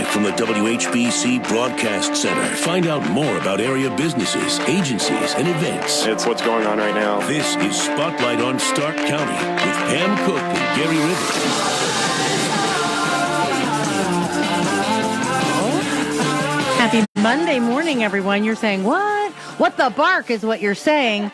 from the WHBC Broadcast Center. Find out more about area businesses, agencies, and events. It's what's going on right now. This is Spotlight on Stark County with Pam Cook and Gary Rivers. Happy Monday morning, everyone. You're saying, what? What the bark is what you're saying.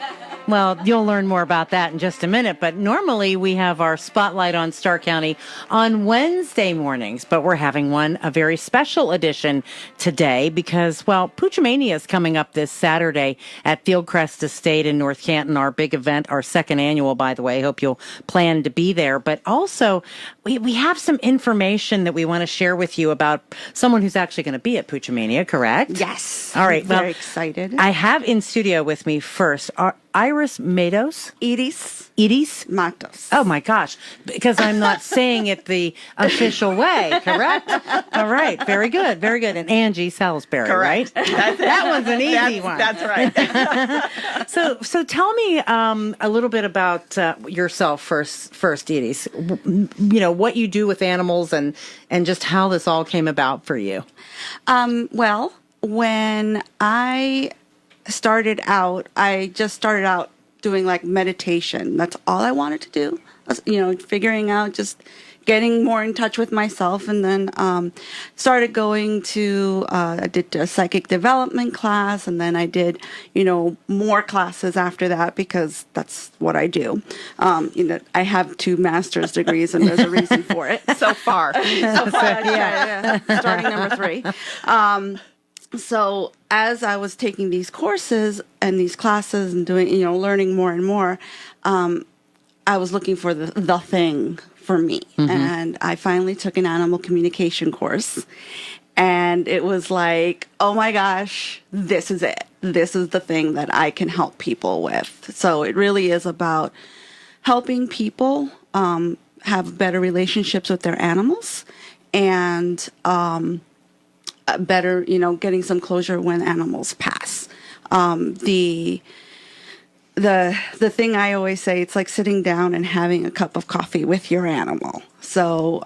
Well, you'll learn more about that in just a minute. But normally we have our Spotlight on Stark County on Wednesday mornings. But we're having a very special edition today because, well, Poochmania is coming up this Saturday at Fieldcrest Estate in North Canton, our big event, our second annual, by the way. Hope you'll plan to be there. But also, we have some information that we want to share with you about someone who's actually going to be at Poochmania, correct? Yes. All right. I'm very excited. I have in studio with me first Iris Matos. Iris Matos. Oh my gosh, because I'm not saying it the official way, correct? All right, very good, very good. And Angie Salisbury, correct. Right? That was an easy one. That's right. So tell me a little bit about yourself first, Iris. You know, what you do with animals and just how this all came about for you. Well, when I started out doing like meditation. That's all I wanted to do. Figuring out, just getting more in touch with myself, and then started going to. I did a psychic development class, and then I did, more classes after that because that's what I do. I have 2 master's degrees, and there's a reason for it. So far. Yeah. Starting number 3. So as I was taking these courses and these classes and doing, learning more and more, I was looking for the thing for me. Mm-hmm. And I finally took an animal communication course. And it was like, oh my gosh, this is it. This is the thing that I can help people with. So it really is about helping people have better relationships with their animals and better, getting some closure when animals pass. The thing I always say, it's like sitting down and having a cup of coffee with your animal. So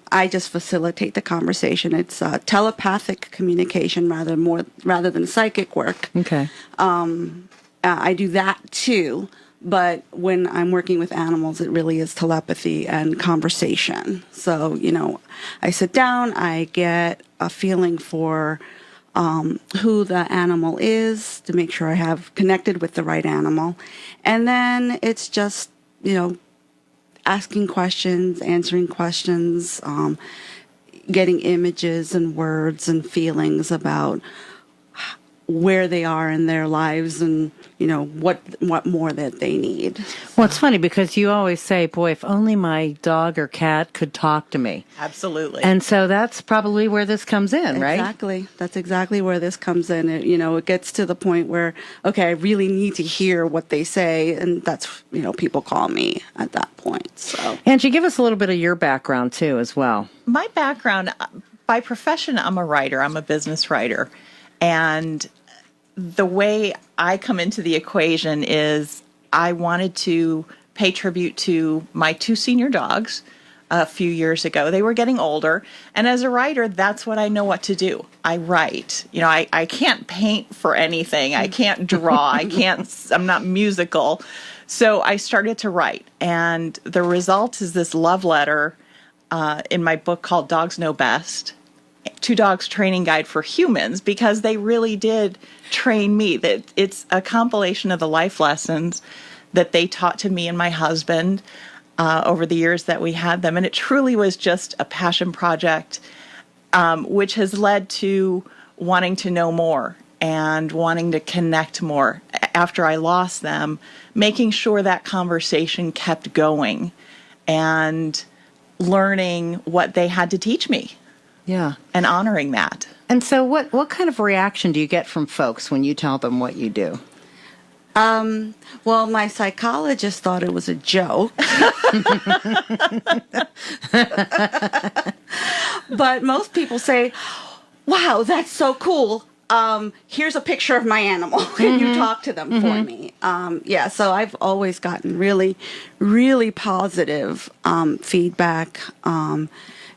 I just facilitate the conversation. It's telepathic communication rather than psychic work. Okay. I do that too. But when I'm working with animals, it really is telepathy and conversation. So, I sit down, I get a feeling for who the animal is to make sure I have connected with the right animal. And then it's just, asking questions, answering questions, getting images and words and feelings about where they are in their lives and, what more that they need. Well, it's funny because you always say, boy, if only my dog or cat could talk to me. Absolutely. And so that's probably where this comes in, right? Exactly. That's exactly where this comes in. It gets to the point where, okay, I really need to hear what they say. And that's, people call me at that point. So, Angie, give us a little bit of your background too, as well. My background, by profession, I'm a writer. I'm a business writer. And the way I come into the equation is I wanted to pay tribute to my 2 senior dogs a few years ago. They were getting older. And as a writer, that's what I know what to do. I write. I can't paint for anything. I can't draw. I'm not musical. So I started to write. And the result is this love letter in my book called Dogs Know Best. 2 Dogs Training Guide for Humans, because they really did train me. That it's a compilation of the life lessons that they taught to me and my husband over the years that we had them. And it truly was just a passion project, which has led to wanting to know more and wanting to connect more. After I lost them, making sure that conversation kept going and learning what they had to teach me. Yeah. And honoring that. And so what kind of reaction do you get from folks when you tell them what you do? Well, my psychologist thought it was a joke. But most people say, wow, that's so cool. here's a picture of my animal. Can you talk to them for me? Yeah, so I've always gotten really, really positive feedback.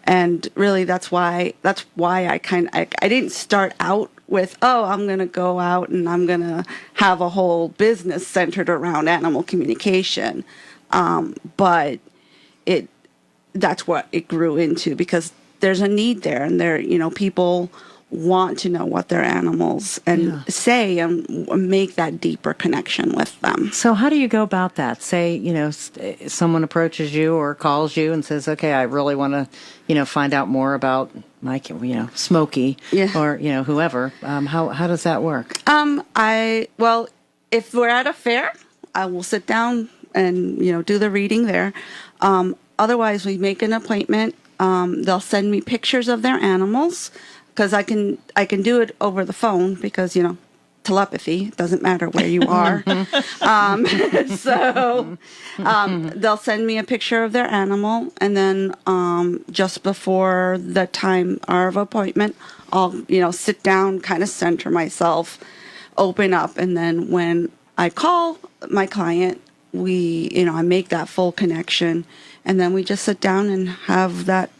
And really that's why I didn't start out with, I'm going to go out and I'm going to have a whole business centered around animal communication. But that's what it grew into, because there's a need there, and people want to know what their animals say and make that deeper connection with them. So how do you go about that? Say, someone approaches you or calls you and says, okay, I really want to, find out more about my, Smokey or, whoever. How does that work? If we're at a fair, I will sit down and, do the reading there. Otherwise, we make an appointment. They'll send me pictures of their animals, because I can do it over the phone, because telepathy doesn't matter where you are. They'll send me a picture of their animal, and then just before the time of appointment, I'll sit down, kind of center myself, open up, and then when I call my client, I make that full connection, and then we just sit down and have that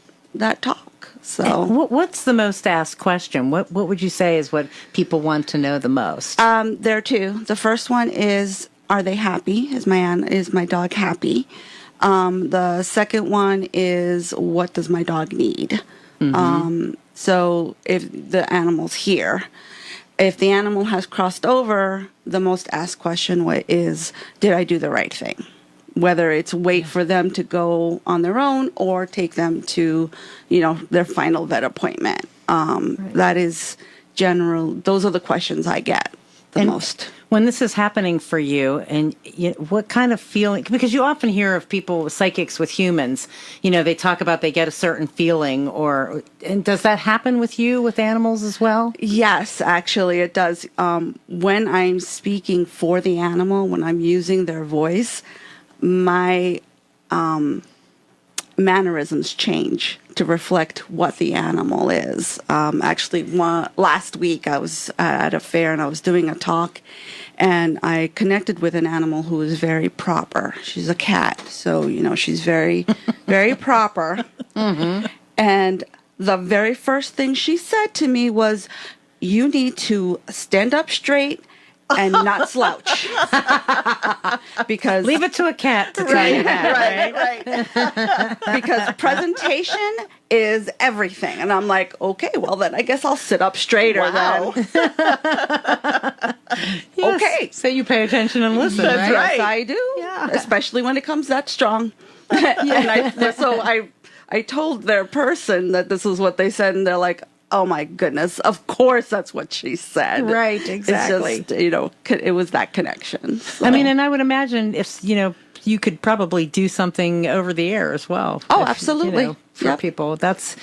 talk. So, what's the most asked question? What would you say is what people want to know the most? There are two. The first one is, are they happy? Is my dog happy? The second one is, what does my dog need? So if the animal's here, if the animal has crossed over, the most asked question is, did I do the right thing? Whether it's wait for them to go on their own or take them to, their final vet appointment. That is those are the questions I get the most. When this is happening for you, and what kind of feeling, because you often hear of people, psychics with humans, they talk about they get a certain feeling, and does that happen with you with animals as well? Yes, actually it does. When I'm speaking for the animal, when I'm using their voice, my mannerisms change to reflect what the animal is. Actually, last week I was at a fair and I was doing a talk, and I connected with an animal who is very proper. She's a cat, so she's very, very proper. And the very first thing she said to me was, "You need to stand up straight and not slouch." Because leave it to a cat to tell you that, right? Because presentation is everything, and I'm like, okay, well then I guess I'll sit up straighter. Wow. Then. Yes. Okay, so you pay attention and listen. That's right. Yes, I do. Yeah. Especially when it comes that strong. And I told their person that this is what they said, and they're like, oh my goodness, of course that's what she said. Right, exactly. It's just, it was that connection. So. I mean, and I would imagine if, you could probably do something over the air as well. Oh, absolutely. For people. That's,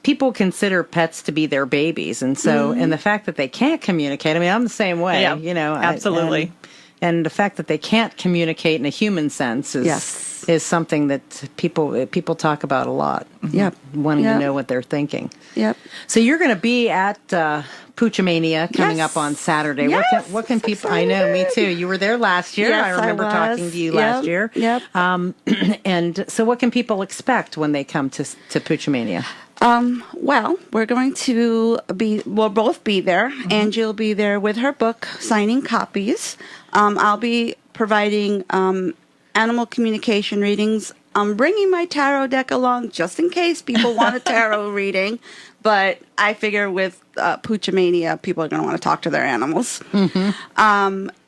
people consider pets to be their babies. And so, and the fact that they can't communicate, I mean, I'm the same way, absolutely. And the fact that they can't communicate in a human sense is something that people talk about a lot. Yep. Wanting to know what they're thinking. Yep. So you're going to be at Poochomania coming up on Saturday. Yes, what can people? I know, me too. You were there last year. Yes, I remember talking to you last year. Yep. And so, what can people expect when they come to Poochomania? Well, we're going to we'll both be there. Angie will be there with her book, signing copies. I'll be providing animal communication readings. I'm bringing my tarot deck along just in case people want a tarot reading. But I figure with Poochomania, people are going to want to talk to their animals.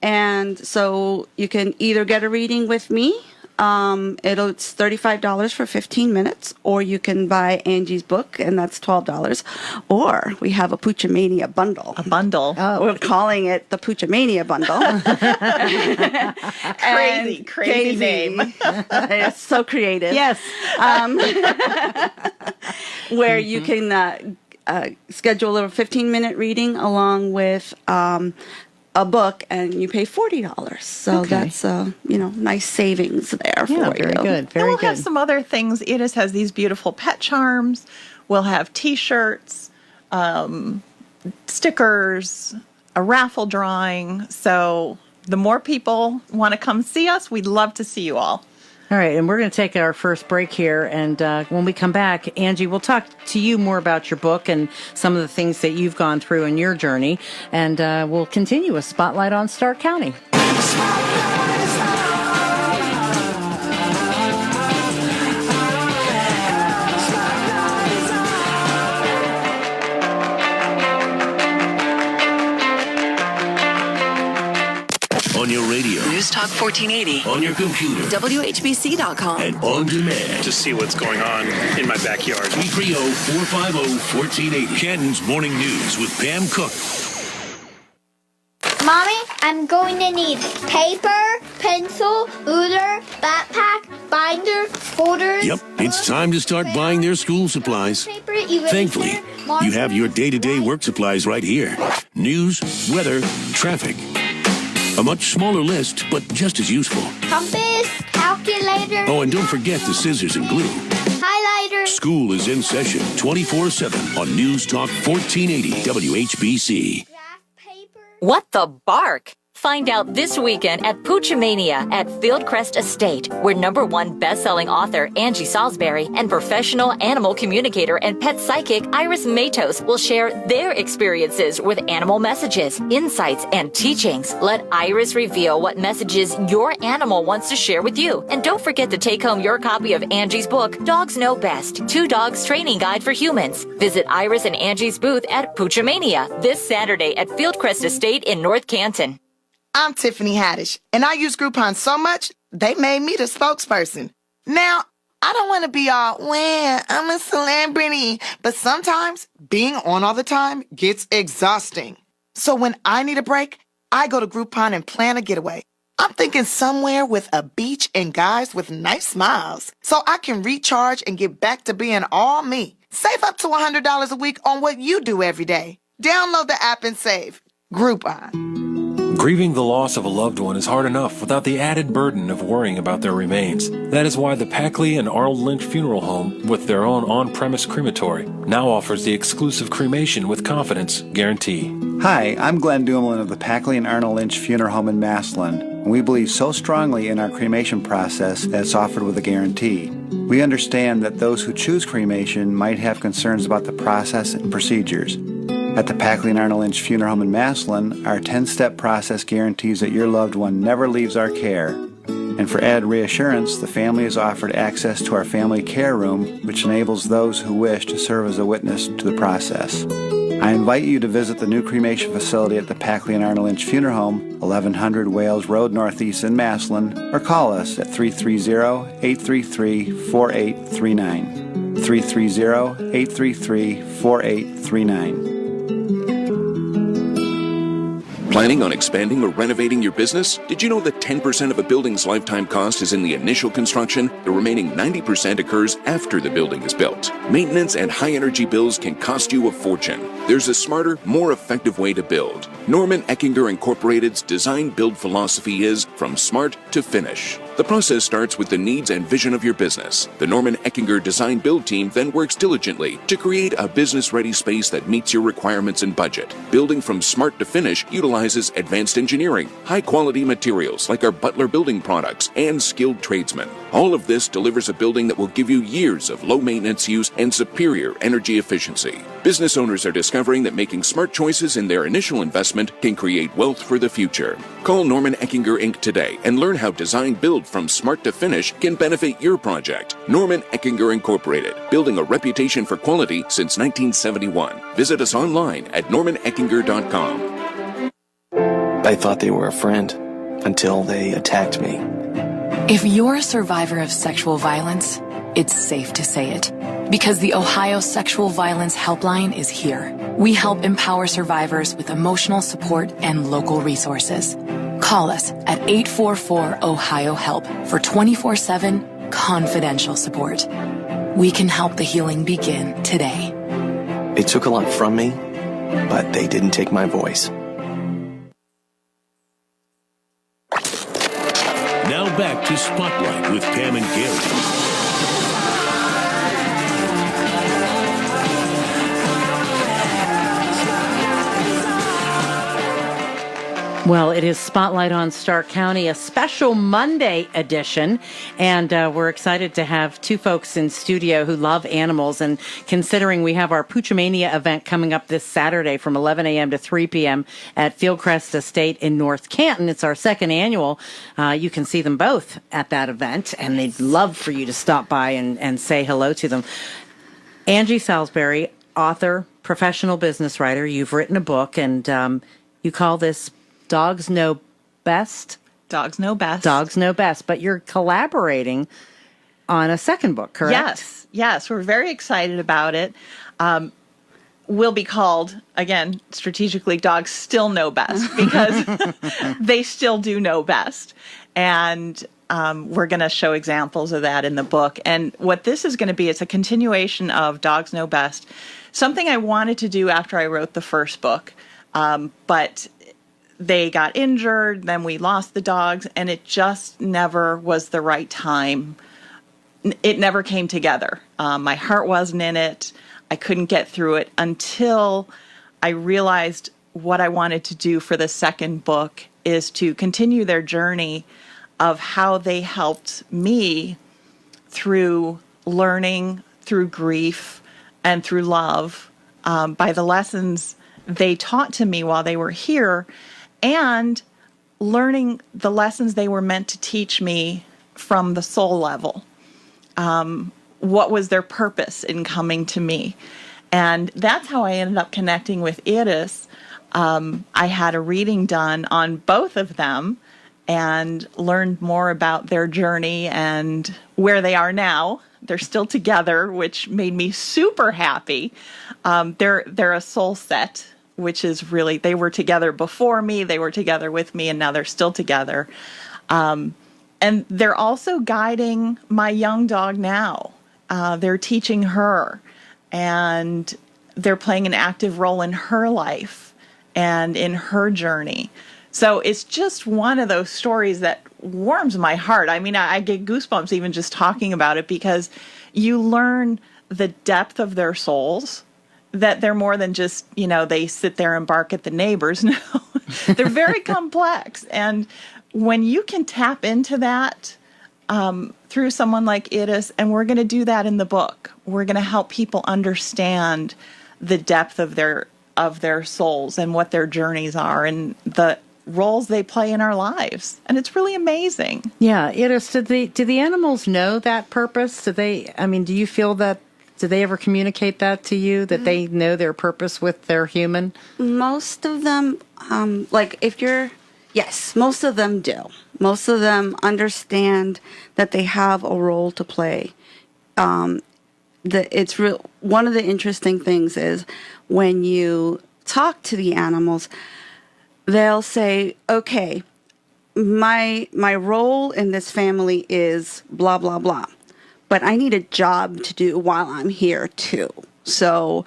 And so you can either get a reading with me. It's $35 for 15 minutes, or you can buy Angie's book, and that's $12. Or we have a Poochomania bundle. A bundle. Oh. We're calling it the Poochomania bundle. Crazy name. It's so creative. Yes. Where you can schedule a 15-minute reading along with a book, and you pay $40. So that's nice savings there for you. Very good. Very and we'll good. have some other things. Edith has these beautiful pet charms. We'll have T-shirts. stickers, a raffle drawing. So the more people want to come see us, we'd love to see you all. All right, and we're going to take our first break here, and when we come back, Angie, we'll talk to you more about your book and some of the things that you've gone through in your journey, and we'll continue a Spotlight on Stark County. On your radio, News Talk 1480, on your computer, WHBC.com. and on demand. To see what's going on in my backyard. 330-450-1480. Canton's Morning News with Pam Cook. Mommy, I'm going to need paper, pencil, ruler, backpack, binder, folders. Yep, it's time to start buying their school supplies. Paper, eraser, Thankfully, you have your day-to-day work supplies right here. News, weather, traffic. A much smaller list, but just as useful. compass, calculator, Oh, and don't forget the scissors and glue. highlighter. School is in session 24/7 on News Talk 1480 WHBC. Graph paper. What the bark? Find out this weekend at Poochomania at Fieldcrest Estate, where #1 best-selling author Angie Salisbury and professional animal communicator and pet psychic Iris Matos will share their experiences with animal messages, insights, and teachings. Let Iris reveal what messages your animal wants to share with you. And don't forget to take home your copy of Angie's book, Dogs Know Best, 2 Dogs Training Guide for Humans. Visit Iris and Angie's booth at Poochomania this Saturday at Fieldcrest Estate in North Canton. I'm Tiffany Haddish, and I use Groupon so much, they made me the spokesperson. Now, I don't want to be all, well, I'm a celebrity, but sometimes being on all the time gets exhausting. So when I need a break, I go to Groupon and plan a getaway. I'm thinking somewhere with a beach and guys with nice smiles, so I can recharge and get back to being all me. Save up to $100 a week on what you do every day. Download the app and save. Groupon. Grieving the loss of a loved one is hard enough without the added burden of worrying about their remains. That is why the Packley and Arnold Lynch Funeral Home, with their own on-premise crematory, now offers the exclusive cremation with confidence guarantee. Hi, I'm Glenn Dumoulin of the Packley and Arnold Lynch Funeral Home in Massillon, and we believe so strongly in our cremation process that it's offered with a guarantee. We understand that those who choose cremation might have concerns about the process and procedures. At the Packley and Arnold Lynch Funeral Home in Massillon, our 10-step process guarantees that your loved one never leaves our care. And for added reassurance, the family is offered access to our family care room, which enables those who wish to serve as a witness to the process. I invite you to visit the new cremation facility at the Packley and Arnold Lynch Funeral Home, 1100 Wales Road Northeast in Massillon, or call us at 330-833-4839. 330-833-4839. Planning on expanding or renovating your business? Did you know that 10% of a building's lifetime cost is in the initial construction? The remaining 90% occurs after the building is built. Maintenance and high-energy bills can cost you a fortune. There's a smarter, more effective way to build. Norman Eckinger Incorporated's design-build philosophy is from smart to finish. The process starts with the needs and vision of your business. The Norman Eckinger Design Build team then works diligently to create a business-ready space that meets your requirements and budget. Building from smart to finish utilizes advanced engineering, high-quality materials like our Butler building products, and skilled tradesmen. All of this delivers a building that will give you years of low-maintenance use and superior energy efficiency. Business owners are discovering that making smart choices in their initial investment can create wealth for the future. Call Norman Eckinger Inc. today and learn how design build from smart to finish can benefit your project. Norman Eckinger Incorporated, building a reputation for quality since 1971. Visit us online at normaneckinger.com. I thought they were a friend until they attacked me. If you're a survivor of sexual violence, it's safe to say it. Because the Ohio Sexual Violence Helpline is here. We help empower survivors with emotional support and local resources. Call us at 844-OHIO-HELP for 24/7 confidential support. We can help the healing begin today. They took a lot from me, but they didn't take my voice. Now back to Spotlight with Pam and Gary. Well, it is Spotlight on Stark County, a special Monday edition, and we're excited to have two folks in studio who love animals, and considering we have our Poochmania event coming up this Saturday from 11 a.m. to 3 p.m. at Fieldcrest Estate in North Canton. It's our second annual. You can see them both at that event, and they'd love for you to stop by and say hello to them. Angie Salisbury, author, professional business writer, you've written a book, and you call this Dogs Know Best. Dogs Know Best. Dogs Know Best. But you're collaborating on a second book, correct? Yes. We're very excited about it. Will be called, again, strategically, Dogs Still Know Best, because they still do know best. And we're going to show examples of that in the book. And what this is going to be, it's a continuation of Dogs Know Best, something I wanted to do after I wrote the first book. But they got injured, then we lost the dogs, and it just never was the right time. It never came together. My heart wasn't in it. I couldn't get through it until I realized what I wanted to do for the second book is to continue their journey of how they helped me through learning, through grief, and through love, by the lessons they taught to me while they were here, and learning the lessons they were meant to teach me from the soul level. What was their purpose in coming to me? And that's how I ended up connecting with Iris. I had a reading done on both of them and learned more about their journey and where they are now. They're still together, which made me super happy. They're a soul set, which is really, they were together before me, they were together with me, and now they're still together. And they're also guiding my young dog now. They're teaching her, and they're playing an active role in her life and in her journey. So it's just one of those stories that warms my heart. I mean, I get goosebumps even just talking about it, because you learn the depth of their souls, that they're more than just, they sit there and bark at the neighbors. No, they're very complex. And when you can tap into that through someone like Iris, and we're going to do that in the book, we're going to help people understand the depth of their souls and what their journeys are and the roles they play in our lives. And it's really amazing. Yeah, Iris, do the animals know that purpose? Do you feel that? Do they ever communicate that to you, that they know their purpose with their human? Most of them, yes, most of them do. Most of them understand that they have a role to play. One of the interesting things is when you talk to the animals, they'll say, okay, my role in this family is blah, blah, blah. But I need a job to do while I'm here too. So,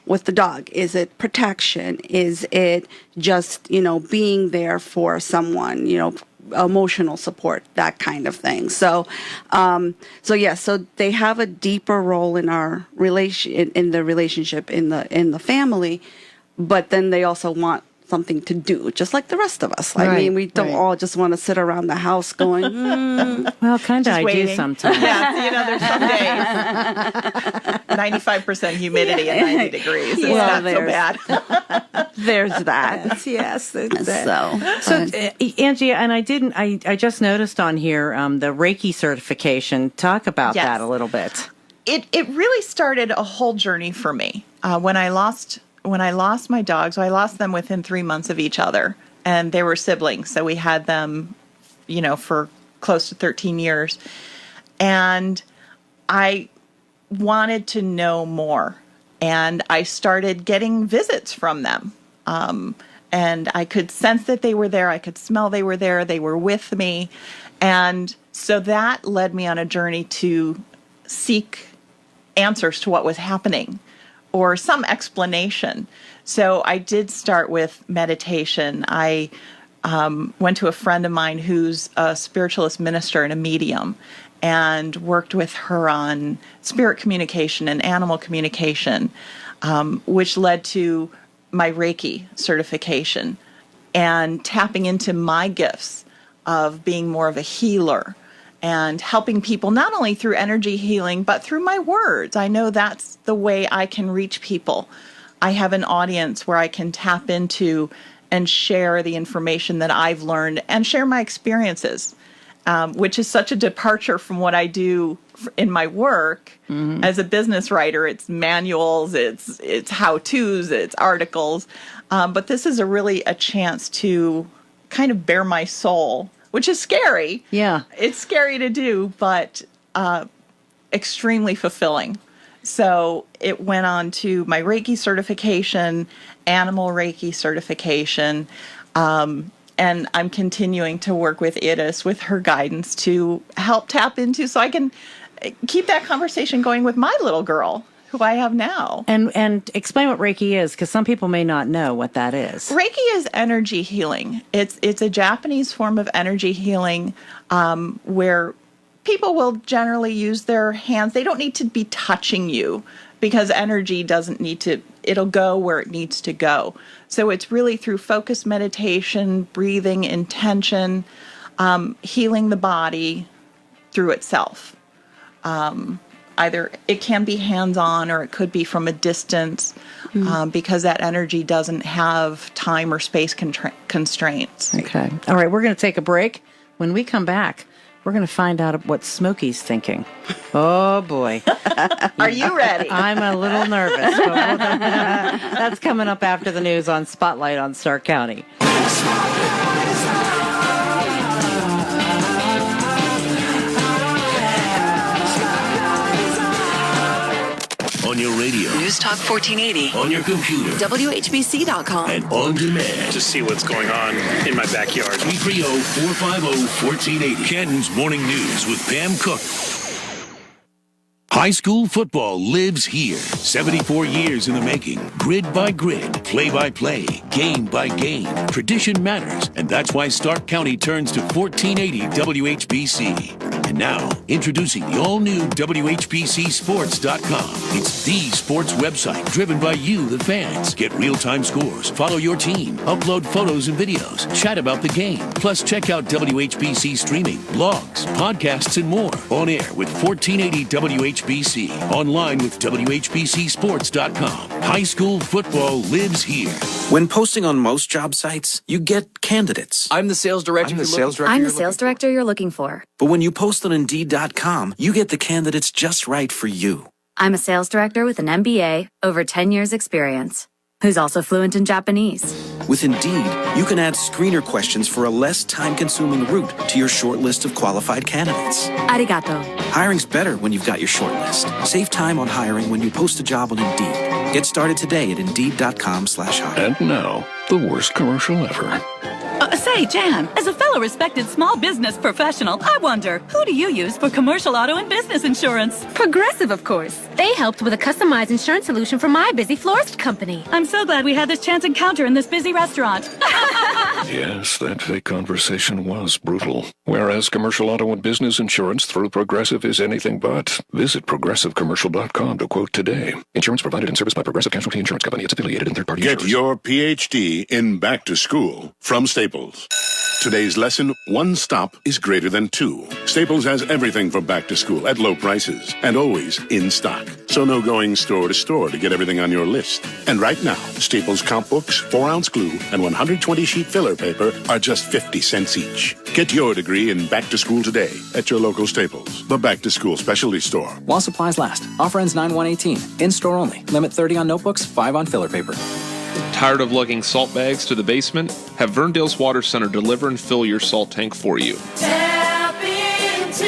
with the dog, is it protection? Is it just, being there for someone, emotional support, that kind of thing. So they have a deeper role in our in the relationship, in the family, but then they also want something to do, just like the rest of us. I mean, we don't all just want to sit around the house going, Well, kind of I do sometimes. Yeah, there's some days. 95% humidity and 90 degrees. It's not so bad. There's that. Yes. So Angie, and I just noticed on here the Reiki certification. Talk about that a little bit. It really started a whole journey for me. When I lost my dogs, I lost them within 3 months of each other, and they were siblings. So we had them, for close to 13 years. And I wanted to know more. And I started getting visits from them. And I could sense that they were there. I could smell they were there. They were with me. And so that led me on a journey to seek answers to what was happening, or some explanation. So I did start with meditation. I went to a friend of mine who's a spiritualist minister and a medium, and worked with her on spirit communication and animal communication, which led to my Reiki certification. and tapping into my gifts of being more of a healer and helping people not only through energy healing, but through my words. I know that's the way I can reach people. I have an audience where I can tap into and share the information that I've learned and share my experiences, which is such a departure from what I do in my work as a business writer. It's manuals, it's how-tos, it's articles. But this is really a chance to kind of bare my soul, which is scary. Yeah. It's scary to do, but extremely fulfilling. So it went on to my Reiki certification, animal Reiki certification, and I'm continuing to work with Iris with her guidance to help tap into so I can keep that conversation going with my little girl who I have now. And explain what Reiki is, because some people may not know what that is. Reiki is energy healing. It's a Japanese form of energy healing where people will generally use their hands. They don't need to be touching you because energy doesn't need to, it'll go where it needs to go. So it's really through focused meditation, breathing, intention, healing the body through itself. Either it can be hands-on or it could be from a distance because that energy doesn't have time or space constraints. Okay. All right, we're going to take a break. When we come back, we're going to find out what Smokey's thinking. Oh, boy. Are you ready? I'm a little nervous. But that's coming up after the news on Spotlight on Stark County. On your radio. News Talk 1480. On your computer. WHBC.com. And on demand. To see what's going on in my backyard. 330-450-1480. Canton's Morning News with Pam Cook. High school football lives here. 74 years in the making. Grid by grid, play by play, game by game. Tradition matters, and that's why Stark County turns to 1480 WHBC. And now, introducing the all-new WHBCSports.com. It's the sports website driven by you, the fans. Get real-time scores, follow your team, upload photos and videos, chat about the game. Plus, check out WHBC streaming, blogs, podcasts, and more. On air with 1480 WHBC. Online with WHBCSports.com. High school football lives here. When posting on most job sites, you get candidates. I'm the sales director. I'm the sales director you're looking for. But when you post on Indeed.com, you get the candidates just right for you. I'm a sales director with an MBA, over 10 years experience, who's also fluent in Japanese. With Indeed, you can add screener questions for a less time-consuming route to your short list of qualified candidates. Arigato. Hiring's better when you've got your short list. Save time on hiring when you post a job on Indeed. Get started today at Indeed.com/hire. And now, the worst commercial ever. Say, Jan, as a fellow respected small business professional, I wonder, who do you use for commercial auto and business insurance? Progressive, of course. They helped with a customized insurance solution for my busy florist company. I'm so glad we had this chance encounter in this busy restaurant. Yes, that fake conversation was brutal. Whereas commercial auto and business insurance through Progressive is anything but. Visit progressivecommercial.com to quote today. Insurance provided and serviced by Progressive Casualty Insurance Company. It's affiliated in third-party Get insurers. your PhD in back to school from Staples. Today's lesson, one stop is greater than two. Staples has everything for back to school at low prices and always in stock. So no going store to store to get everything on your list. And right now, Staples comp books, 4-ounce glue, and 120-sheet filler paper are just 50 cents each. Get your degree in back to school today at your local Staples, the back to school specialty store. While supplies last. Offer ends 9/1/18. In-store only. Limit 30 on notebooks, 5 on filler paper. Tired of lugging salt bags to the basement? Have Verndale's Water Center deliver and fill your salt tank for you. Tap into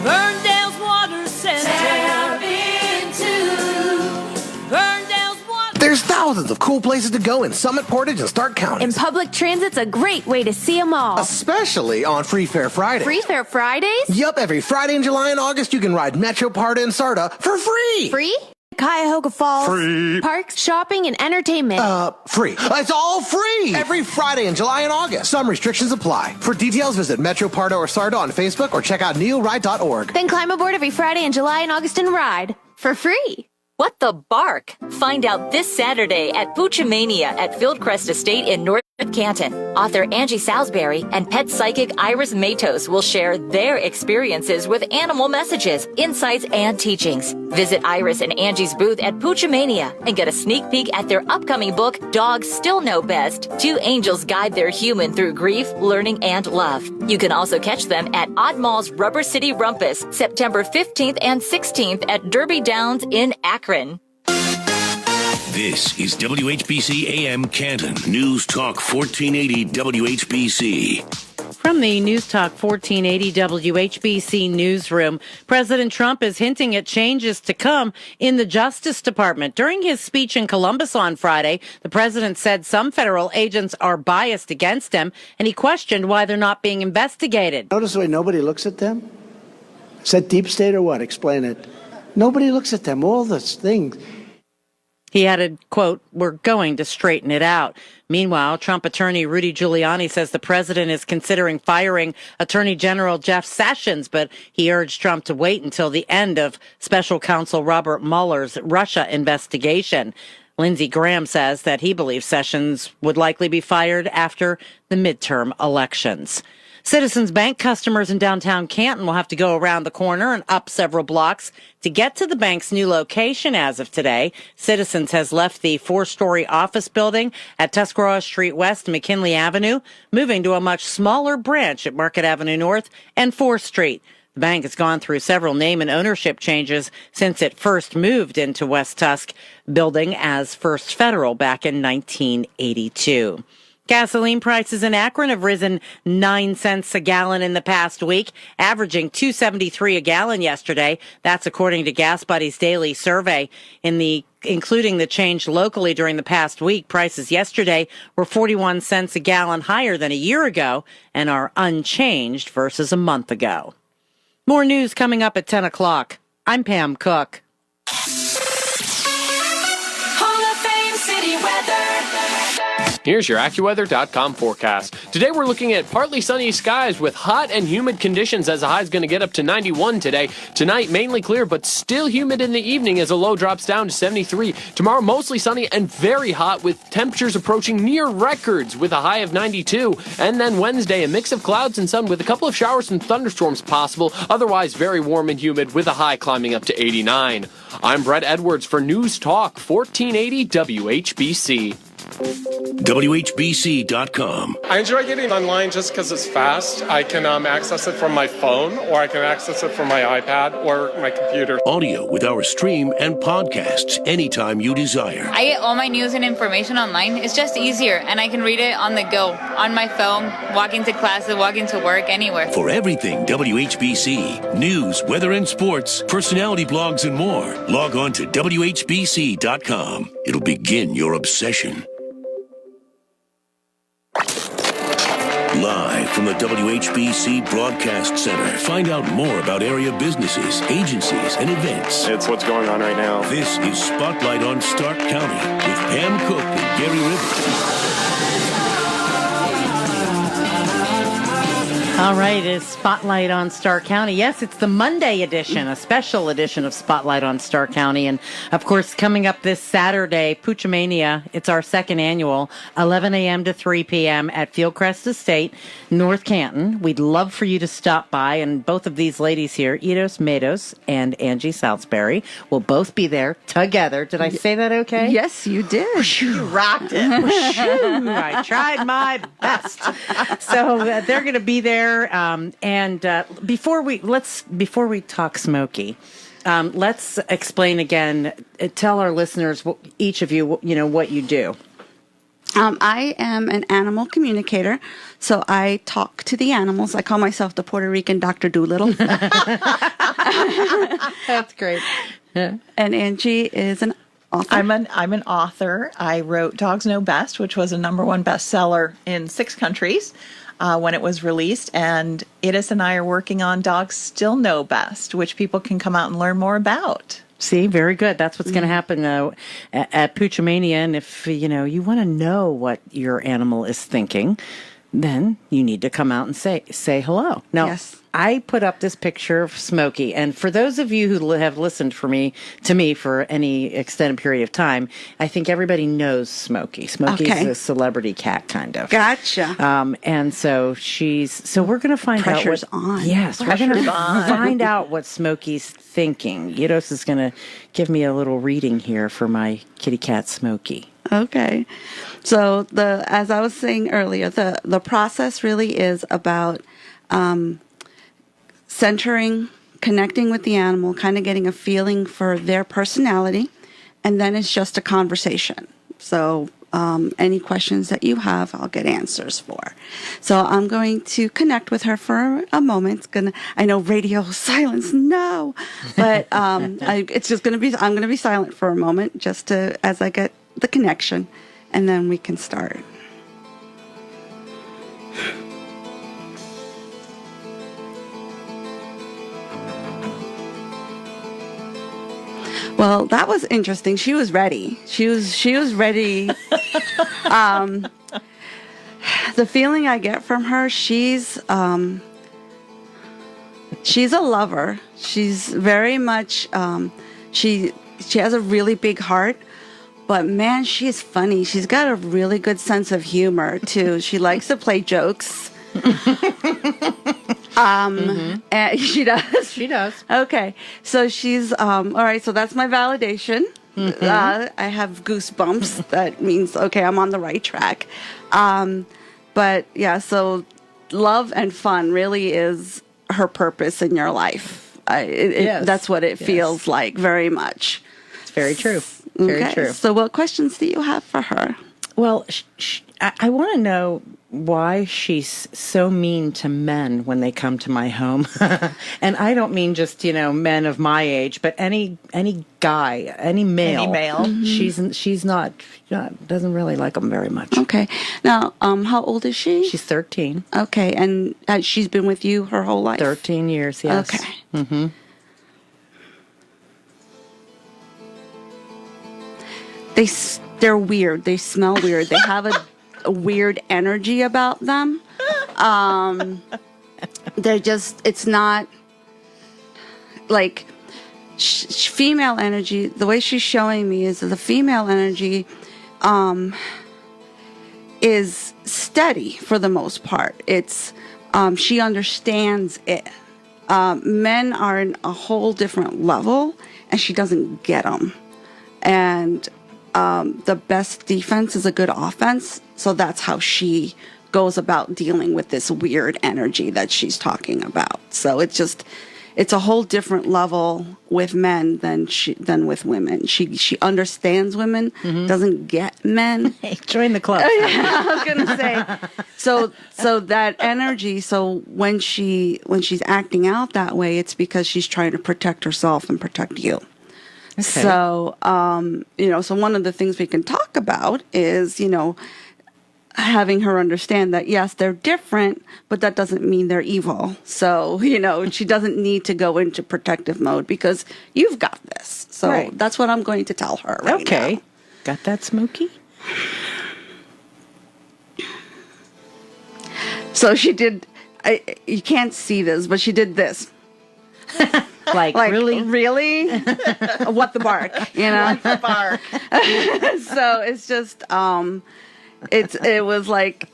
Verndale's Water Center. Tap into Verndale's Water. There's thousands of cool places to go in Summit, Portage, and Stark County. And public transit's a great way to see them all. Especially on Free Fare Friday. Free Fare Fridays? Yup, every Friday in July and August you can ride Metro, Parda, and Sarda for free. Free? Cuyahoga Falls. Free. Parks, shopping, and entertainment. Free. It's all free! Every Friday in July and August. Some restrictions apply. For details, visit Metro, Parda, or Sarda on Facebook or check out neoride.org. Then climb aboard every Friday in July and August and ride. For free. What the bark? Find out this Saturday at Puchamania at Fieldcrest Estate in North Canton. Author Angie Salisbury and pet psychic Iris Matos will share their experiences with animal messages, insights, and teachings. Visit Iris and Angie's booth at Puchamania and get a sneak peek at their upcoming book, Dogs Still Know Best. Two angels guide their human through grief, learning, and love. You can also catch them at Odd Mall's Rubber City Rumpus, September 15th and 16th at Derby Downs in Akron. This is WHBC AM Canton, News Talk 1480 WHBC. From the News Talk 1480 WHBC newsroom, President Trump is hinting at changes to come in the Justice Department. During his speech in Columbus on Friday, the president said some federal agents are biased against him, and he questioned why they're not being investigated. Notice the way nobody looks at them? Is that deep state or what? Explain it. Nobody looks at them. All this things. He added, quote, "We're going to straighten it out." Meanwhile, Trump attorney Rudy Giuliani says the president is considering firing Attorney General Jeff Sessions, but he urged Trump to wait until the end of special counsel Robert Mueller's Russia investigation. Lindsey Graham says that he believes Sessions would likely be fired after the midterm elections. Citizens Bank customers in downtown Canton will have to go around the corner and up several blocks to get to the bank's new location as of today. Citizens has left the 4-story office building at Tuscarawas Street West and McKinley Avenue, moving to a much smaller branch at Market Avenue North and 4th Street. The bank has gone through several name and ownership changes since it first moved into West Tusk building as First Federal back in 1982. Gasoline prices in Akron have risen 9 cents a gallon in the past week, averaging $2.73 a gallon yesterday. That's according to Gas Buddy's daily survey. Including the change locally during the past week, prices yesterday were 41 cents a gallon higher than a year ago and are unchanged versus a month ago. More news coming up at 10 o'clock. I'm Pam Cook. Hall of Fame City weather. Here's your AccuWeather.com forecast. Today we're looking at partly sunny skies with hot and humid conditions as the high is going to get up to 91 today. Tonight mainly clear but still humid in the evening as the low drops down to 73. Tomorrow mostly sunny and very hot with temperatures approaching near records with a high of 92. And then Wednesday a mix of clouds and sun with a couple of showers and thunderstorms possible. Otherwise very warm and humid with a high climbing up to 89. I'm Brett Edwards for News Talk 1480 WHBC. WHBC.com. I enjoy getting online just because it's fast. I can access it from my phone, or I can access it from my iPad or my computer. Audio with our stream and podcasts anytime you desire. I get all my news and information online. It's just easier, and I can read it on the go, on my phone, walking to classes, walking to work, anywhere. For everything WHBC, news, weather and sports, personality blogs, and more, log on to WHBC.com. It'll begin your obsession. Live from the WHBC Broadcast Center. Find out more about area businesses, agencies, and events. It's what's going on right now. This is Spotlight on Stark County with Pam Cook and Gary Rivers. All right, it's Spotlight on Stark County. Yes, it's the Monday edition, a special edition of Spotlight on Stark County. And, of course, coming up this Saturday, Puchamania, it's our second annual, 11 a.m. to 3 p.m. at Fieldcrest Estate, North Canton. We'd love for you to stop by. And both of these ladies here, Iris Matos and Angie Salisbury, will both be there together. Did I say that okay? Yes, you did. You rocked it. I tried my best. So they're going to be there. Before we talk Smokey, let's explain again. Tell our listeners, each of you, what you do. I am an animal communicator, so I talk to the animals. I call myself the Puerto Rican Dr. Doolittle. That's great. And Angie is an author. I'm an author. I wrote Dogs Know Best, which was a #1 bestseller in 6 countries. When it was released, and Iris and I are working on Dogs Still Know Best, which people can come out and learn more about. See, very good. That's what's going to happen at Puchamania, and if you want to know what your animal is thinking, then you need to come out and say hello. Now, yes. I put up this picture of Smokey, and for those of you who have listened to me for any extended period of time, I think everybody knows Smokey. Smokey's a celebrity cat, kind of. Gotcha. And so we're going to find Pressure's out on. Yes, we're going Pressure's to on. find out what Smokey's thinking. Yidos is going to give me a little reading here for my kitty cat Smokey. Okay. So as I was saying earlier, the process really is about centering, connecting with the animal, kind of getting a feeling for their personality, and then it's just a conversation. So any questions that you have, I'll get answers for. So I'm going to connect with her for a moment. I know radio silence, no, but it's just going to be. I'm going to be silent for a moment, just as I get the connection, and then we can start. Well, that was interesting. She was ready. She was ready. The feeling I get from her, she's a lover. She's very much she has a really big heart, but man, she's funny. She's got a really good sense of humor too. She likes to play jokes. And she does. She does. Okay. So she's all right. So that's my validation. I have goosebumps. That means, okay, I'm on the right track. But yeah, so love and fun really is her purpose in your life. Yes. That's what it feels like very much. It's very true. Very Okay. true. So what questions do you have for her? Well, I want to know why she's so mean to men when they come to my home. And I don't mean just, men of my age, but any guy, any male. Any male. Mm-hmm. She's not doesn't really like them very much. Okay. Now, how old is she? She's 13. Okay. And she's been with you her whole life? 13 years, yes. Okay. Mm-hmm. They're weird. They smell weird. They have a weird energy about them. It's not like female energy. The way she's showing me is that the female energy is steady for the most part. It's she understands it. Men are in a whole different level, and she doesn't get them. And the best defense is a good offense. So that's how she goes about dealing with this weird energy that she's talking about. So it's a whole different level with men than with women. She understands women, doesn't get men. Hey, join the club. I was gonna say. So that energy. So when she's acting out that way, it's because she's trying to protect herself and protect you. Okay. So, so one of the things we can talk about is, having her understand that, yes, they're different, but that doesn't mean they're evil. So, she doesn't need to go into protective mode because you've got this. So that's what I'm going to tell her right now. Got that, Smokey? So she did, you can't see this, but she did this. Like really? Really? What the bark, What the bark. So it's just, it was like,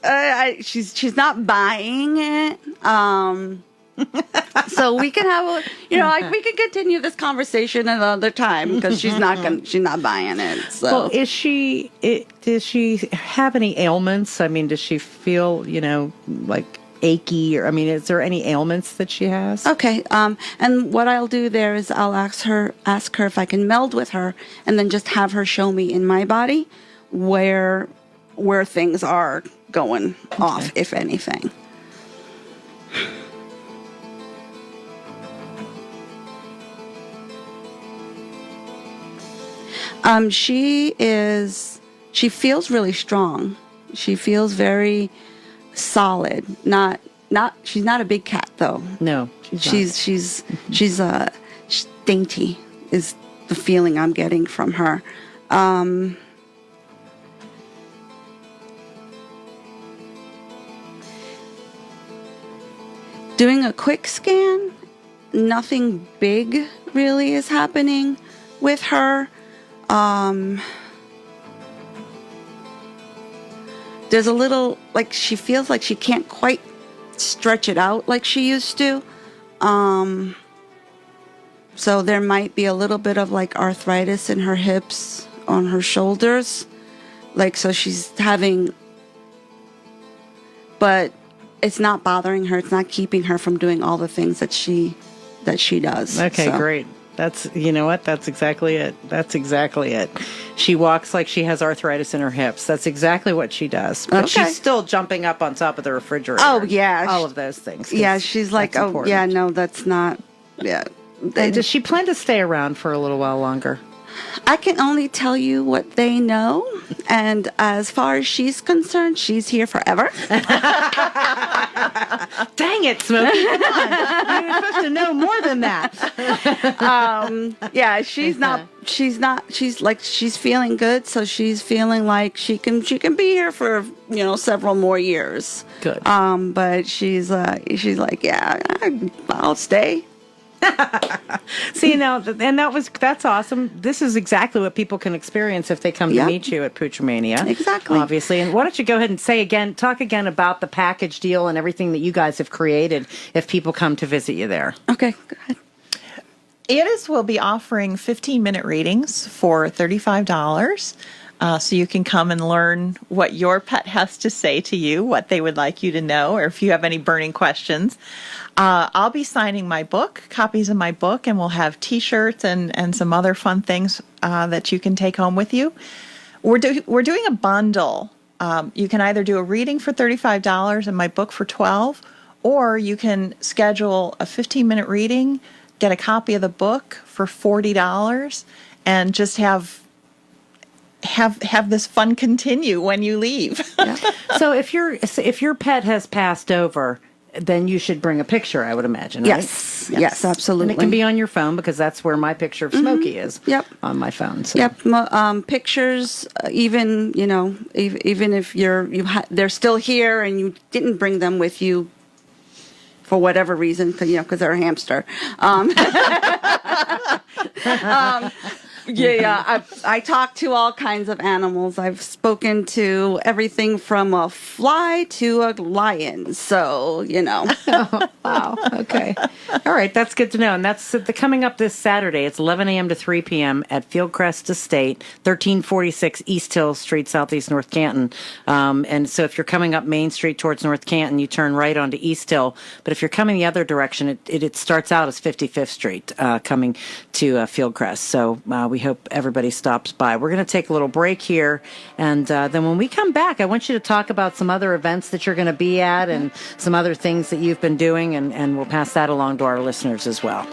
she's not buying it. So we can have we can continue this conversation another time because she's not buying it. So. Well, does she have any ailments? I mean, does she feel, like achy, or is there any ailments that she has? Okay. And what I'll do there is I'll ask her if I can meld with her, and then just have her show me in my body where things are going off, if anything. She feels really strong. She feels very solid. She's not a big cat though. No, she's dainty is the feeling I'm getting from her. Doing a quick scan, nothing big really is happening with her. There's a little, like, she feels like she can't quite stretch it out like she used to. So there might be a little bit of like arthritis in her hips, on her shoulders. Like, so she's having, but it's not bothering her. It's not keeping her from doing all the things that she does. Okay, So, great. That's, you know what? That's exactly it. That's exactly it. She walks like she has arthritis in her hips. That's exactly what she does. But Okay. she's still jumping up on top of the refrigerator. Oh, yeah. All of those things. 'cause Yeah, she's like, that's oh, important. yeah, no, that's not, yeah. And does she plan to stay around for a little while longer? I can only tell you what they know. And as far as she's concerned, she's here forever. Dang it, Smokey. Come on. You're supposed to know more than that. Yeah, she's feeling good. So she's feeling like she can be here for, several more years. Good. But she's like, yeah, I'll stay. See, now, and that's awesome. This is exactly what people can experience if they come to Yep. meet you at Puchamania. Exactly. Obviously. And why don't you go ahead and talk again about the package deal and everything that you guys have created if people come to visit you there. Okay, go ahead. We'll be offering 15-minute readings for $35. So you can come and learn what your pet has to say to you, what they would like you to know, or if you have any burning questions. I'll be signing my book, copies of my book, and we'll have T-shirts and some other fun things that you can take home with you. We're doing a bundle. You can either do a reading for $35 and my book for $12, or you can schedule a 15-minute reading, get a copy of the book for $40, and just have this fun continue when you leave. So if your pet has passed over, then you should bring a picture, I would imagine, right? Yes, absolutely. And it can be on your phone because that's where my picture of Smokey is. Yep. On my phone. So. Yep. Pictures, even if they're still here and you didn't bring them with you for whatever reason, because they're a hamster. I talk to all kinds of animals. I've spoken to everything from a fly to a lion. So, Oh, wow. Okay. All right. That's good to know. And that's coming up this Saturday. It's 11 a.m. to 3 p.m. at Fieldcrest Estate, 1346 East Hill Street, Southeast North Canton. And so if you're coming up Main Street towards North Canton, you turn right onto East Hill. But if you're coming the other direction, it starts out as 55th Street coming to Fieldcrest. So we hope everybody stops by. We're going to take a little break here. And then when we come back, I want you to talk about some other events that you're going to be at and some other things that you've been doing. And we'll pass that along to our listeners as well.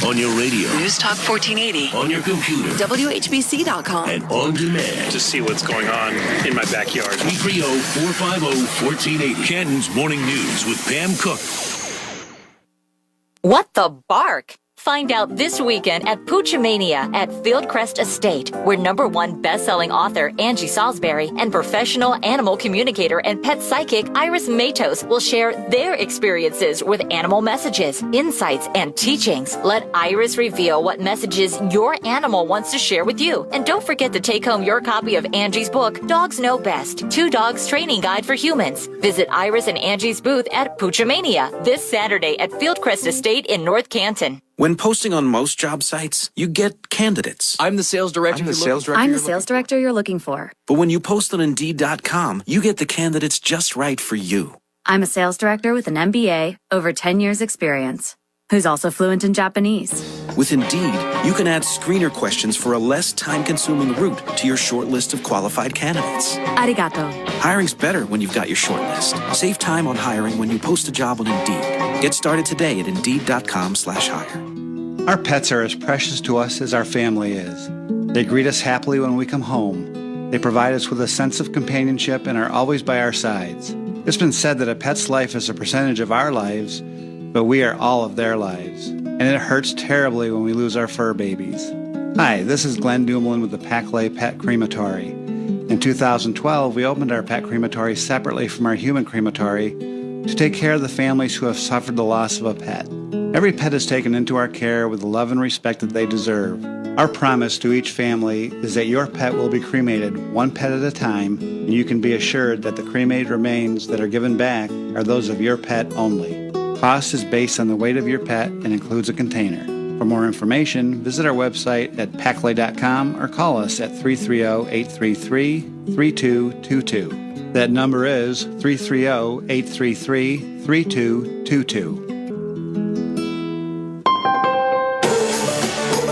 On your radio, News Talk 1480. on your computer, WHBC.com. and on demand. To see what's going on in my backyard. 330-450-1480. Canton's Morning News with Pam Cook. What the bark? Find out this weekend at Puchamania at Fieldcrest Estate, where #1 best-selling author Angie Salisbury and professional animal communicator and pet psychic Iris Matos will share their experiences with animal messages, insights, and teachings. Let Iris reveal what messages your animal wants to share with you. And don't forget to take home your copy of Angie's book, Dogs Know Best, 2 Dogs Training Guide for Humans. Visit Iris and Angie's booth at Puchamania this Saturday at Fieldcrest Estate in North Canton. When posting on most job sites, you get candidates. I'm the sales director. I'm the sales director you're looking for. But when you post on Indeed.com, you get the candidates just right for you. I'm a sales director with an MBA, over 10 years experience, who's also fluent in Japanese. With Indeed, you can add screener questions for a less time-consuming route to your short list of qualified candidates. Arigato. Hiring's better when you've got your short list. Save time on hiring when you post a job on Indeed. Get started today at Indeed.com/hire. Our pets are as precious to us as our family is. They greet us happily when we come home. They provide us with a sense of companionship and are always by our sides. It's been said that a pet's life is a percentage of our lives, but we are all of their lives. And it hurts terribly when we lose our fur babies. Hi, this is Glenn Dumoulin with the Packlay Pet Crematory. In 2012, we opened our pet crematory separately from our human crematory to take care of the families who have suffered the loss of a pet. Every pet is taken into our care with the love and respect that they deserve. Our promise to each family is that your pet will be cremated one pet at a time, and you can be assured that the cremated remains that are given back are those of your pet only. Cost is based on the weight of your pet and includes a container. For more information, visit our website at packlay.com or call us at 330-833-3222. That number is 330-833-3222.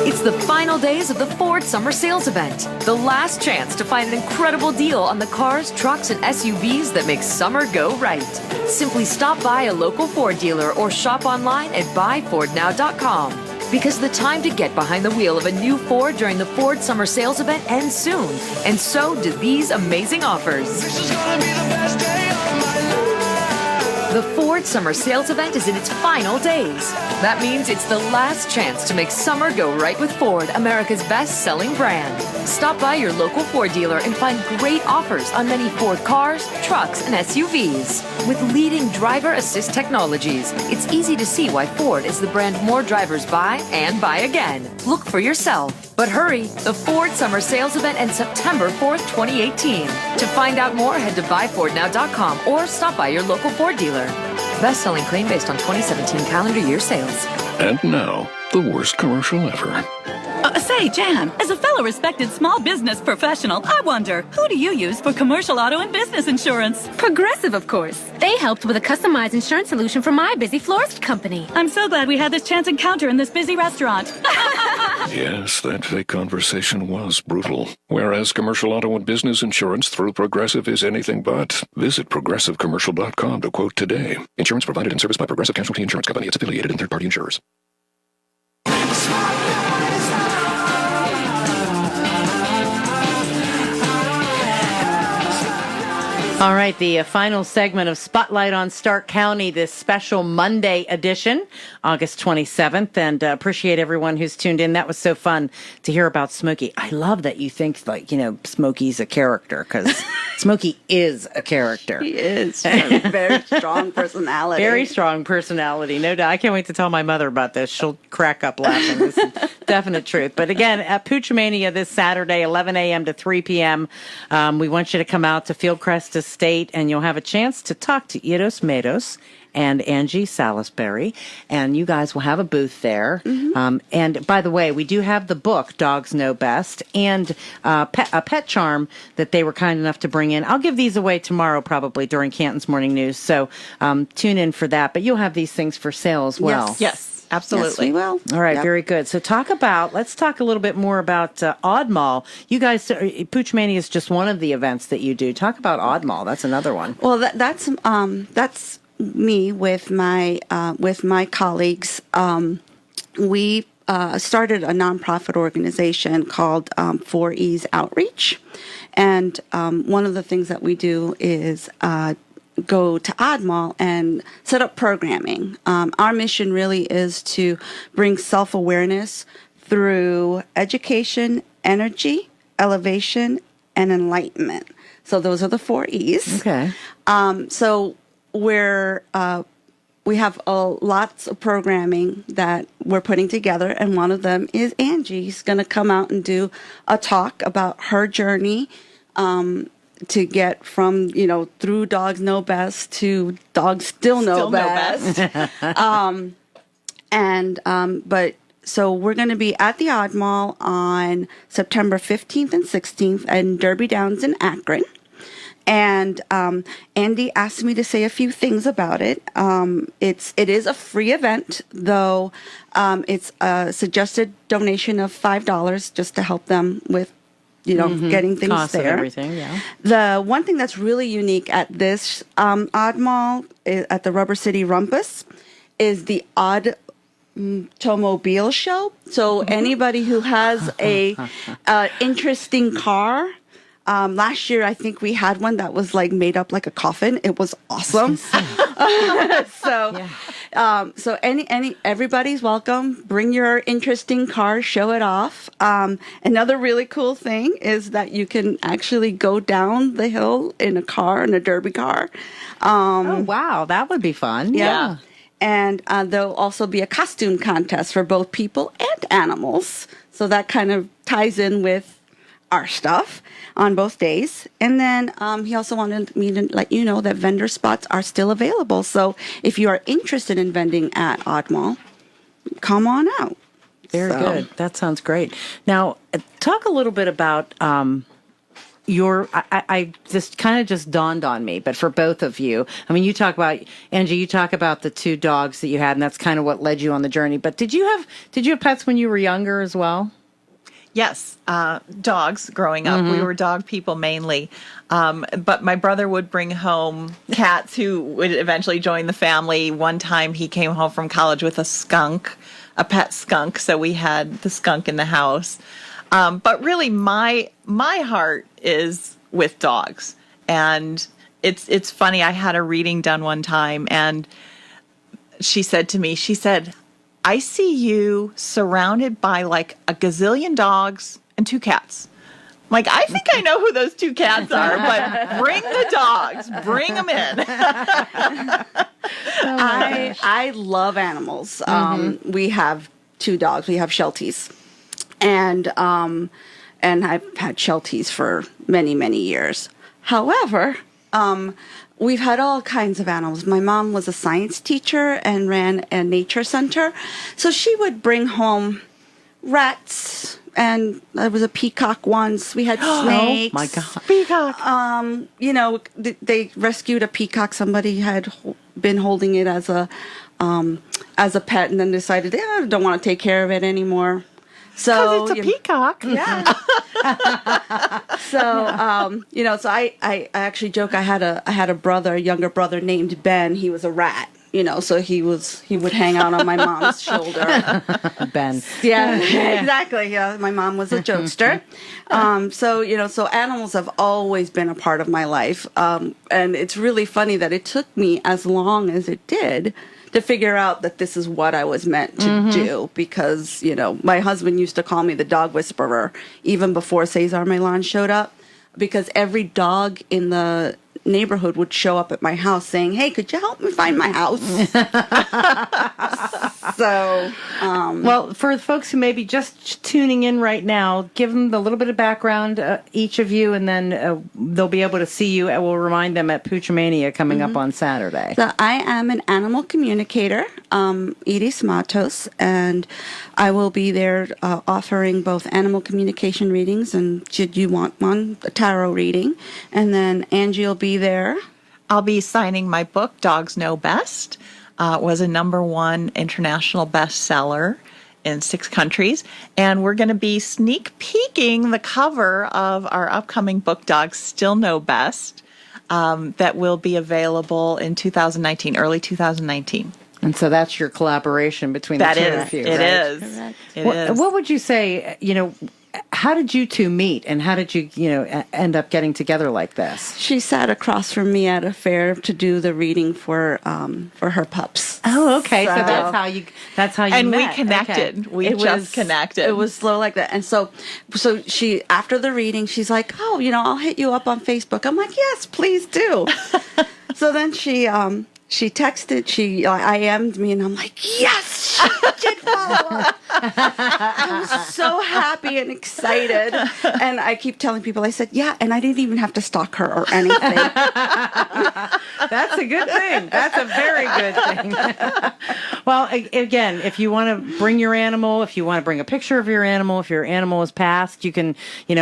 It's the final days of the Ford Summer Sales Event. The last chance to find an incredible deal on the cars, trucks, and SUVs that make summer go right. Simply stop by a local Ford dealer or shop online at buyfordnow.com. Because the time to get behind the wheel of a new Ford during the Ford Summer Sales Event ends soon. And so do these amazing offers. This is gonna be the best day of my life. The Ford Summer Sales Event is in its final days. That means it's the last chance to make summer go right with Ford, America's best-selling brand. Stop by your local Ford dealer and find great offers on many Ford cars, trucks, and SUVs. With leading driver assist technologies, it's easy to see why Ford is the brand more drivers buy and buy again. Look for yourself. But hurry, the Ford Summer Sales Event ends September 4th, 2018. To find out more, head to buyfordnow.com or stop by your local Ford dealer. Best-selling claim based on 2017 calendar year sales. And now, the worst commercial ever. Say, Jan, as a fellow respected small business professional, I wonder, who do you use for commercial auto and business insurance? Progressive, of course. They helped with a customized insurance solution for my busy florist company. I'm so glad we had this chance encounter in this busy restaurant. Yes, that fake conversation was brutal. Whereas commercial auto and business insurance through Progressive is anything but. Visit progressivecommercial.com to quote today. Insurance provided and serviced by Progressive Casualty Insurance Company. Its affiliated and third-party insurers. All right, the final segment of Spotlight on Stark County, this special Monday edition, August 27th, and appreciate everyone who's tuned in. That was so fun to hear about Smokey. I love that you think, Smokey's a character, because Smokey is a character. He is. He has a very strong personality. Very strong personality, no doubt. I can't wait to tell my mother about this. She'll crack up laughing. This is definite truth. But again, at Poochmania this Saturday, 11 a.m. to 3 p.m., we want you to come out to Fieldcrest Estate, and you'll have a chance to talk to Eros Matos and Angie Salisbury, and you guys will have a booth there. Mm-hmm. And by the way, we do have the book, Dogs Know Best, and a pet charm that they were kind enough to bring in. I'll give these away tomorrow, probably during Canton's Morning News, so tune in for that. But you'll have these things for sale as well. Yes. Absolutely. Yes, we will. All right, Yep. very good. So let's talk a little bit more about Odd Mall. You guys, Poochmania is just one of the events that you do. Talk about Odd Mall. That's another one. Well, that's me with my colleagues. We started a nonprofit organization called 4E's Outreach, and one of the things that we do is go to Odd Mall and set up programming. Our mission really is to bring self-awareness through education, energy, elevation, and enlightenment. So those are the 4 E's. Okay. So we have lots of programming that we're putting together, and one of them is Angie's going to come out and do a talk about her journey to get from, through Dogs Know Best to Dogs Still Know Best. So we're going to be at the Odd Mall on September 15th and 16th in Derby Downs in Akron. And Andy asked me to say a few things about it. It is a free event, though it's a suggested donation of $5 just to help them with getting things Cost there. of everything, yeah. The one thing that's really unique at this Odd Mall, at the Rubber City Rumpus, is the Odd Tomobile show. So anybody who has a interesting car, Last year, I think we had one that was like made up like a coffin. It was awesome. So everybody's welcome. Bring your interesting car, show it off. Another really cool thing is that you can actually go down the hill in a derby car. Oh, wow. That would be fun. Yeah. And there'll also be a costume contest for both people and animals. So that kind of ties in with our stuff on both days. And then he also wanted me to let you know that vendor spots are still available. So if you are interested in vending at Odd Mall, come on out. Very good. That sounds great. Now, talk a little bit about I just dawned on me, but for both of you, I mean, you talk about, Angie, you talk about the 2 dogs that you had, and that's kind of what led you on the journey. But did you have pets when you were younger as well? Yes, dogs growing up. We were dog people mainly. But my brother would bring home cats who would eventually join the family. One time he came home from college with a pet skunk. So we had the skunk in the house. But really my heart is with dogs. And it's funny. I had a reading done one time and she said to me, I see you surrounded by like a gazillion dogs and 2 cats. I'm like, I think I know who those 2 cats are, but bring the dogs, bring them in. I love animals. We have 2 dogs. We have Shelties, and I've had Shelties for many, many years. However, we've had all kinds of animals. My mom was a science teacher and ran a nature center. So she would bring home rats, and there was a peacock once. We had snakes. Oh, my God. Peacock. They rescued a peacock. Somebody had been holding it as a pet and then decided they don't want to take care of it anymore. So it's a peacock. Yeah. So I actually joke. I had a younger brother named Ben. He was a rat. So he would hang out on my mom's shoulder. Ben. Yeah, exactly. Yeah, my mom was a jokester. So animals have always been a part of my life. And it's really funny that it took me as long as it did to figure out that this is what I was meant to do, because, my husband used to call me the dog whisperer even before Cesar Milan showed up, because every dog in the neighborhood would show up at my house saying, "Hey, could you help me find my house?" Well, for folks who may be just tuning in right now, give them a little bit of background, each of you, and then they'll be able to see you. And we'll remind them at Puchamania coming up on Saturday. So I am an animal communicator, Iris Matos, and I will be there offering both animal communication readings and, should you want one, a tarot reading. And then Angie will be there. I'll be signing my book, Dogs Know Best. Was a #1 international bestseller in 6 countries. And we're going to be sneak peeking the cover of our upcoming book, Dogs Still Know Best, that will be available in 2019, early 2019. And so that's your collaboration between the two of you, It right? is. What would you say, how did you two meet, and how did you, end up getting together like this? She sat across from me at a fair to do the reading for her pups. Oh, okay. So that's how you and met. we connected. Okay. We just connected. It was slow like that. And so she, after the reading, she's like, "Oh, I'll hit you up on Facebook." I'm like, "Yes, please do." So then she texted, she IM'd me, and I'm like, "Yes, she did follow up." I was so happy and excited. And I keep telling people, I said, "Yeah," and I didn't even have to stalk her or anything. That's a good thing. That's a very good thing. Well, again, if you want to bring your animal, if you want to bring a picture of your animal, if your animal is passed, you can,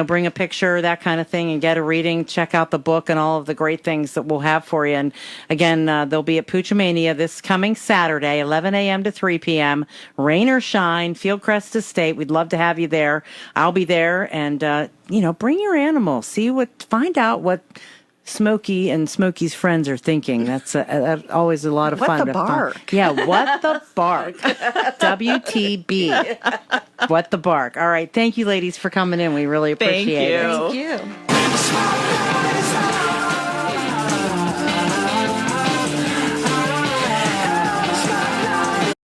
bring a picture, that kind of thing, and get a reading. Check out the book and all of the great things that we'll have for you. And again, they'll be at Puchamania this coming Saturday, 11 a.m. to 3 p.m. Rain or shine, Fieldcrest Estate. We'd love to have you there. I'll be there, and bring your animal. Find out what Smokey and Smokey's friends are thinking. That's always a lot of fun. What the bark? Yeah, what the bark? WTB. What the bark? All right, thank you, ladies, for coming in. We really appreciate it. Thank you. Thank you. Smile.